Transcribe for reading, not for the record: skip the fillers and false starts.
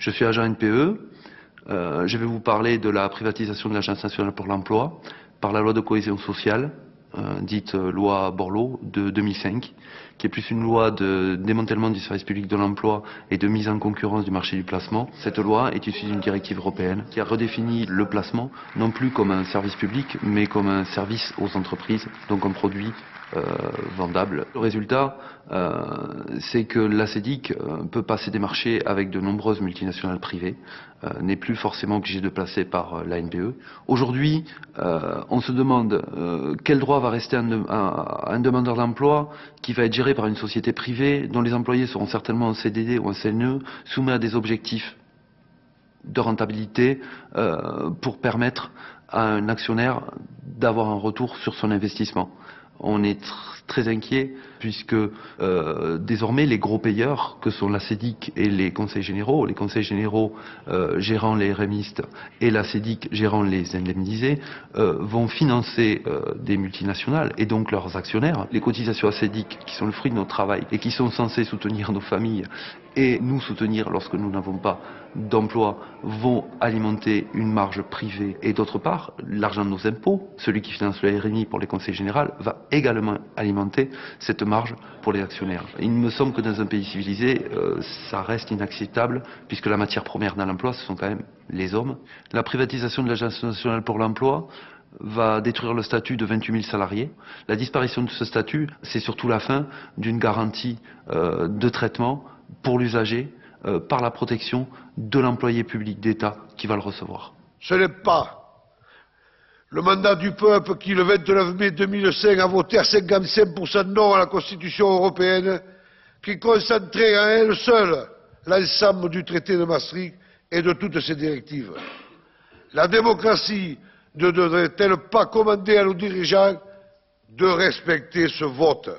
Je suis agent NPE. Je vais vous parler de la privatisation de l'Agence nationale pour l'emploi par la loi de cohésion sociale, dite loi Borloo de 2005, qui est plus une loi de démantèlement du service public de l'emploi et de mise en concurrence du marché du placement. Cette loi est issue d'une directive européenne qui a redéfini le placement, non plus comme un service public, mais comme un service aux entreprises, donc un produit vendable. Le résultat, c'est que la CEDIC peut passer des marchés avec de nombreuses multinationales privées, n'est plus forcément obligée de passer par la NPE. Aujourd'hui, on se demande quel droit va rester à un demandeur d'emploi qui va être géré par une société privée dont les employés seront certainement en CDD ou en CNE, soumis à des objectifs de rentabilité pour permettre à un actionnaire d'avoir un retour sur son investissement. On est très inquiet puisque désormais les gros payeurs que sont la CEDIC et les conseils généraux gérant les RMistes et la CEDIC gérant les indemnisés, vont financer des multinationales et donc leurs actionnaires. Les cotisations à CEDIC qui sont le fruit de notre travail et qui sont censées soutenir nos familles et nous soutenir lorsque nous n'avons pas d'emploi vont alimenter une marge privée. Et d'autre part, l'argent de nos impôts, celui qui finance le RMI pour les conseils généraux, va également alimenter cette marge pour les actionnaires. Il me semble que dans un pays civilisé, ça reste inacceptable, puisque la matière première dans l'emploi, ce sont quand même les hommes. La privatisation de l'Agence nationale pour l'emploi va détruire le statut de 28 000 salariés. La disparition de ce statut, c'est surtout la fin d'une garantie de traitement pour l'usager par la protection de l'employé public d'État qui va le recevoir. Ce n'est pas le mandat du peuple qui, le 29 mai 2005, a voté à 55% non à la Constitution européenne, qui concentrait en elle seule l'ensemble du traité de Maastricht et de toutes ses directives. La démocratie ne devrait-elle pas commander à nos dirigeants de respecter ce vote ?